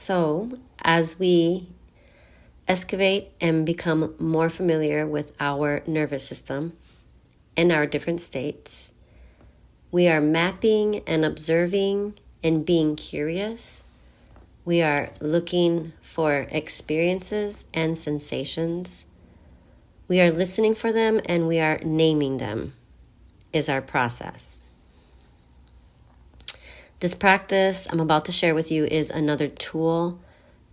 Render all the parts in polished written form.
So, as we excavate and become more familiar with our nervous system and our different states, we are mapping and observing and being curious. We are looking for experiences and sensations. We are listening for them and we are naming them, is our process. This practice I'm about to share with you is another tool.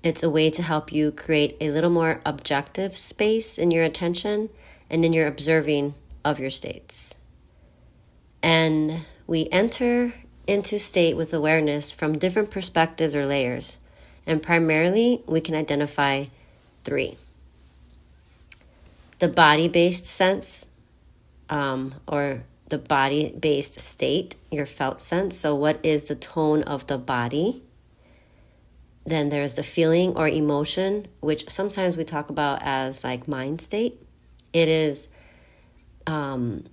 It's a way to help you create a little more objective space in your attention and in your observing of your states. And we enter into state with awareness from different perspectives or layers. And primarily, we can identify 3. The body-based sense, or the body-based state, your felt sense. So what is the tone of the body? Then there's the feeling or emotion, which sometimes we talk about as like mind state. It is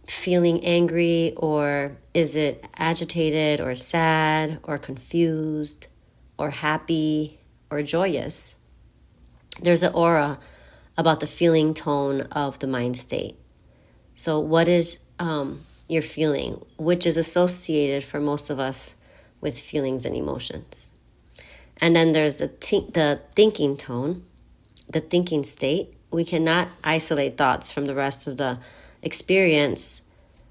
feeling angry, or is it agitated or sad or confused or happy or joyous? There's an aura about the feeling tone of the mind state. So what is your feeling, which is associated for most of us with feelings and emotions? And then there's the thinking tone, the thinking state. We cannot isolate thoughts from the rest of the experience.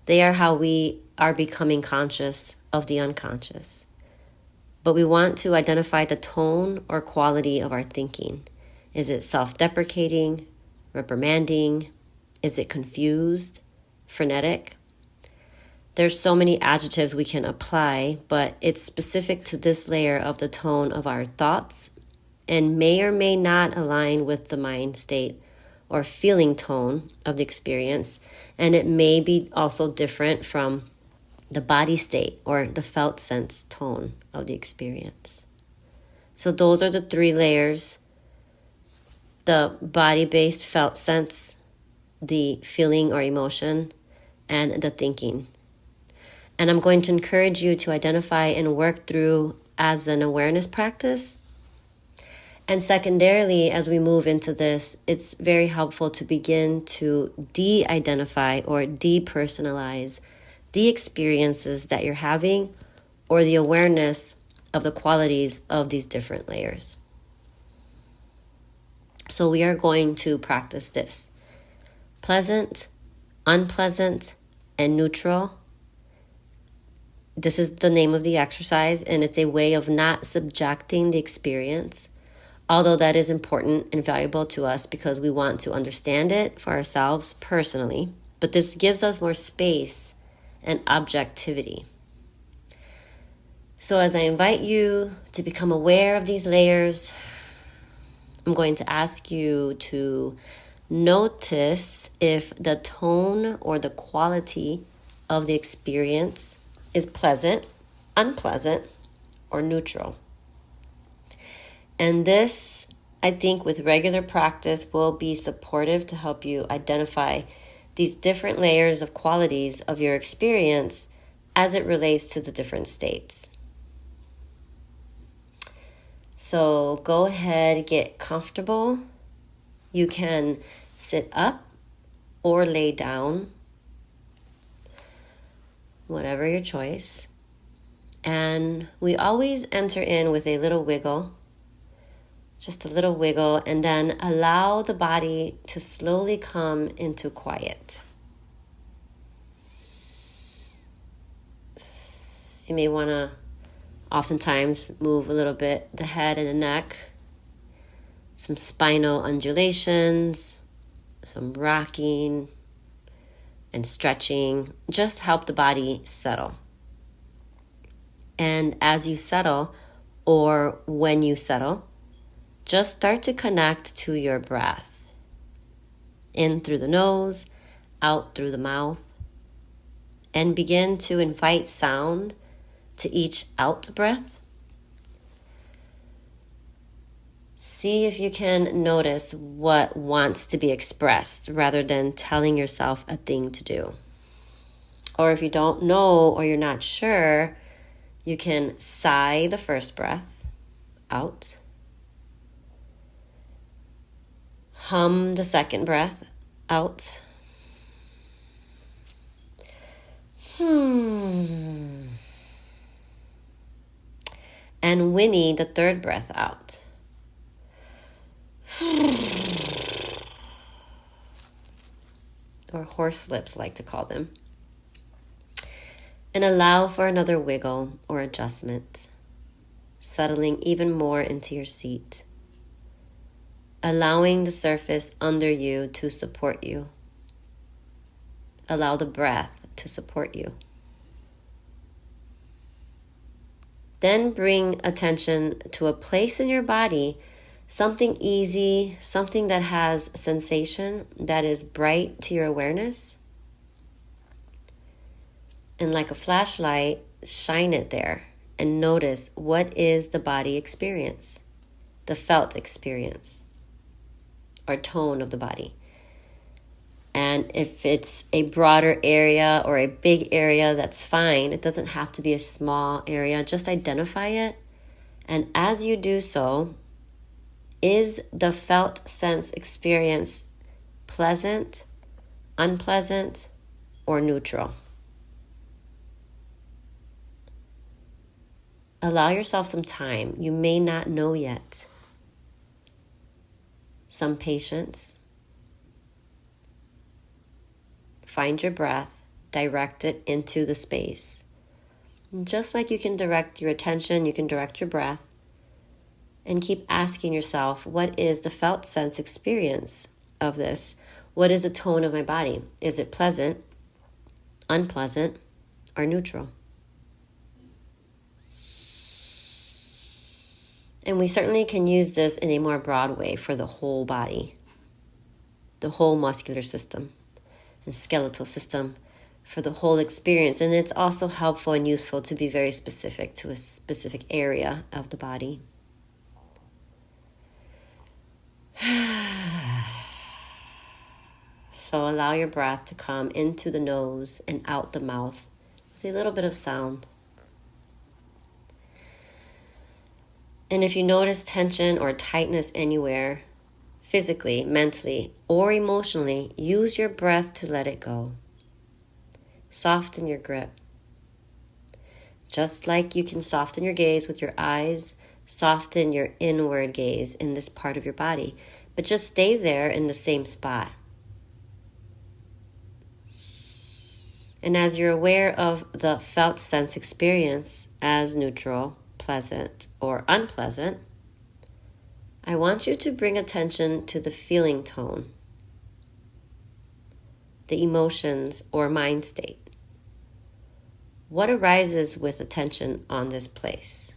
They are how we are becoming conscious of the unconscious. But we want to identify the tone or quality of our thinking. Is it self-deprecating, reprimanding? Is it confused, frenetic? There's so many adjectives we can apply, but it's specific to this layer of the tone of our thoughts and may or may not align with the mind state or feeling tone of the experience. And it may be also different from the body state or the felt sense tone of the experience. So those are the 3 layers: the body-based felt sense, the feeling or emotion, and the thinking. And I'm going to encourage you to identify and work through as an awareness practice. And secondarily, as we move into this, it's very helpful to begin to de-identify or depersonalize the experiences that you're having or the awareness of the qualities of these different layers. So we are going to practice this: pleasant, unpleasant, and neutral. This is the name of the exercise, and it's a way of not subjecting the experience, although that is important and valuable to us because we want to understand it for ourselves personally. But this gives us more space and objectivity. So as I invite you to become aware of these layers, I'm going to ask you to notice if the tone or the quality of the experience is pleasant, unpleasant, or neutral. And this, I think, with regular practice will be supportive to help you identify these different layers of qualities of your experience as it relates to the different states. So go ahead, get comfortable. You can sit up or lay down, whatever your choice. And we always enter in with a little wiggle, just a little wiggle, and then allow the body to slowly come into quiet. You may want to oftentimes move a little bit the head and the neck, some spinal undulations, some rocking and stretching. Just help the body settle. And as you settle, or when you settle, just start to connect to your breath. In through the nose, out through the mouth, and begin to invite sound to each out breath. See if you can notice what wants to be expressed rather than telling yourself a thing to do. Or if you don't know or you're not sure, you can sigh the first breath out Hum the second breath out. And whinny the third breath out. Or horse lips, like to call them. And allow for another wiggle or adjustment, settling even more into your seat, allowing the surface under you to support you. Allow the breath to support you. Then bring attention to a place in your body, something easy, something that has sensation, that is bright to your awareness. And like a flashlight, shine it there and notice, what is the body experience, the felt experience, or tone of the body. And if it's a broader area or a big area, that's fine. It doesn't have to be a small area. Just identify it. And as you do so, is the felt sense experience pleasant, unpleasant, or neutral? Allow yourself some time. You may not know yet. Some patience. Find your breath, direct it into the space. And just like you can direct your attention, you can direct your breath. And keep asking yourself, what is the felt sense experience of this? What is the tone of my body? Is it pleasant, unpleasant, or neutral? And we certainly can use this in a more broad way for the whole body, the whole muscular system and skeletal system, for the whole experience. And it's also helpful and useful to be very specific to a specific area of the body. So allow your breath to come into the nose and out the mouth with a little bit of sound. And if you notice tension or tightness anywhere, physically, mentally, or emotionally, use your breath to let it go. Soften your grip. Just like you can soften your gaze with your eyes, soften your inward gaze in this part of your body. But just stay there in the same spot. And as you're aware of the felt sense experience as neutral, pleasant, or unpleasant, I want you to bring attention to the feeling tone, the emotions or mind state. What arises with attention on this place?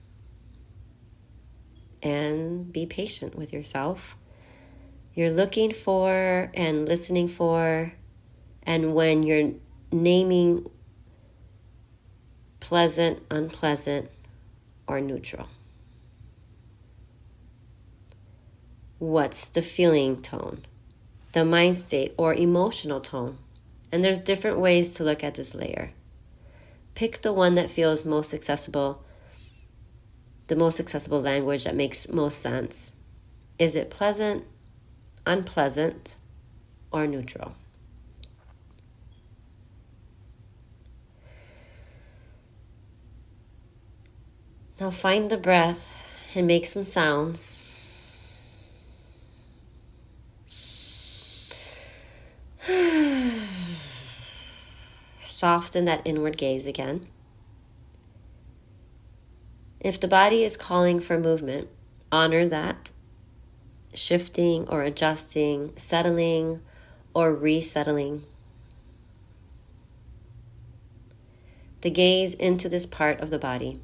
And be patient with yourself. You're looking for and listening for, and when you're naming pleasant, unpleasant, or neutral. What's the feeling tone, the mind state, or emotional tone? And there's different ways to look at this layer. Pick the one that feels most accessible, the most accessible language that makes most sense. Is it pleasant, unpleasant, or neutral? Now find the breath and make some sounds. Soften that inward gaze again. If the body is calling for movement, honor that, shifting or adjusting, settling or resettling. The gaze into this part of the body.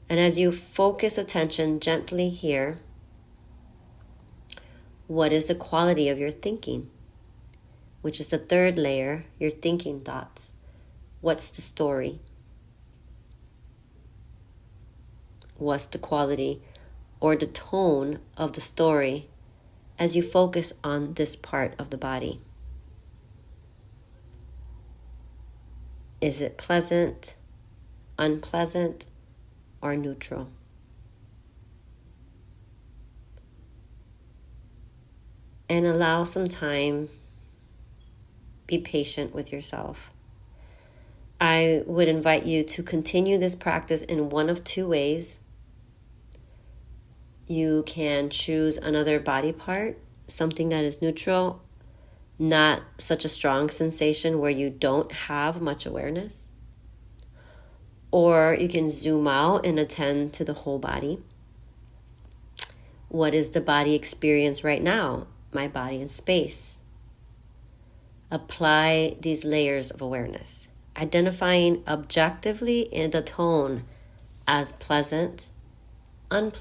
And as you focus attention gently here, what is the quality of your thinking? Which is the third layer, your thinking thoughts. What's the story? What's the quality or the tone of the story as you focus on this part of the body? Is it pleasant, unpleasant, or neutral? and allow some time. Be patient with yourself. I would invite you to continue this practice in one of two ways. You can choose another body part, something that is neutral, not such a strong sensation where you don't have much awareness. Or you can zoom out and attend to the whole body. What is the body experience right now? My body in space. Apply these layers of awareness, identifying objectively in the tone as pleasant, unpleasant,